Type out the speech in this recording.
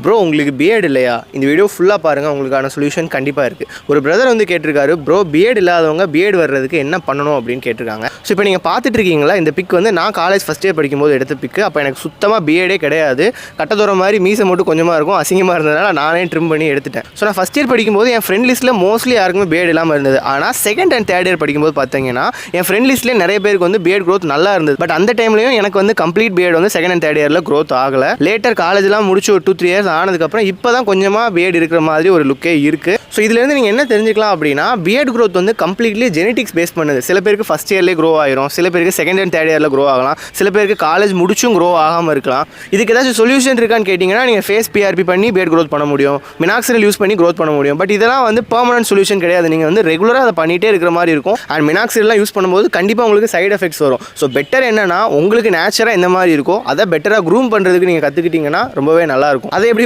Bro உங்களுக்கு BEd இல்லையா? இந்த வீடியோ ஃபுல்லாக பாருங்கள், உங்களுக்கான சொல்யூஷன் கண்டிப்பாக இருக்குது. ஒரு பிரதர் வந்து கேட்டிருக்காரு, ப்ரோ பிஎட் இல்லாதவங்க பிஎட் வர்றதுக்கு என்ன பண்ணணும் அப்படின்னு கேட்டிருக்காங்க. ஸோ இப்போ நீங்கள் பார்த்துட்டு இருக்கீங்களா, இந்த பிக் வந்து நான் காலேஜ் ஃபஸ்ட் இயர் படிக்கும்போது எடுத்த பிக்கு. அப்போ எனக்கு சுத்தமாக பிஎடே கிடையாது. கட்டதூரம் மாதிரி மீசை மட்டும் கொஞ்சமாக இருக்கும், அசிங்கமாக இருந்ததுனால நானே ட்ரிம் பண்ணி எடுத்துட்டேன். ஸோ நான் ஃபஸ்ட் இயர் படிக்கும்போது என் ஃப்ரெண்ட் லிஸ்ட்டில் மோஸ்ட்லி யாருக்குமே பிஎட் இல்லாமல் இருந்தது. ஆனால் செகண்ட் அண்ட் தேர்ட் இயர் படிக்கும்போது பார்த்தீங்கன்னா என் ஃப்ரெண்ட் லிஸ்ட்லேயே நிறைய பேருக்கு வந்து பிஎட் க்ரோத் நல்லா இருந்தது. பட் அந்த டைம்லையும் எனக்கு வந்து கம்ப்ளீட் பிஎட் வந்து செகண்ட் அண்ட் தேர்ட் இயரில் க்ரோத் ஆகலை. லேட்டர் காலேஜ்லாம் முடிச்சு ஒரு 2-3 இயர்ஸ் ஆனதுக்கப்புறம் இப்போ தான் கொஞ்சமாக பிஎட் இருக்கிற மாதிரி ஒரு லுக்கே இருக்குது. ஸோ இதுலேருந்து நீங்கள் என்ன தெரிஞ்சுக்கலாம் அப்படின்னா, பிஎட் க்ரோத் வந்து கம்ப்ளீட்லி ஜெனட்டிக்ஸ் பேஸ் பண்ணுது. சில பேருக்கு ஃபஸ்ட் இயர்லேயே க்ரோ ஆயிரும், சில பேருக்கு செகண்ட் அண்ட் தேர்ட் இயரில் க்ரோ ஆகலாம், சில பேருக்கு காலேஜ் முடிச்சும் க்ரோ ஆகாமல் இருக்கலாம். இதுக்கு ஏதாச்சும் சொல்யூஷன் இருக்கான்னு கேட்டிங்கன்னா, நீங்கள் ஃபேஸ் பிஆர்பி பண்ணி பிஎட் க்ரோத் பண்ண முடியும், மினாக்சில் யூஸ் பண்ணி க்ரோத் பண்ண முடியும். பட் இதெல்லாம் வந்து பெர்மனன்ட் சொல்யூஷன் கிடையாது. நீங்கள் வந்து ரெகுலராக அதை பண்ணிகிட்டே இருக்கிற மாதிரி இருக்கும். அண்ட் மினாக்சில்லாம் யூஸ் பண்ணும்போது கண்டிப்பாக உங்களுக்கு சைடு எஃபெக்ட்ஸ் வரும். ஸோ பெட்டர் என்னன்னா, உங்களுக்கு நேச்சராக எந்த மாதிரி இருக்கோ அதை பெட்டராக க்ரூம் பண்ணுறதுக்கு நீங்கள் கற்றுக்கிட்டிங்கன்னா ரொம்பவே நல்லாயிருக்கும். அதை எப்படி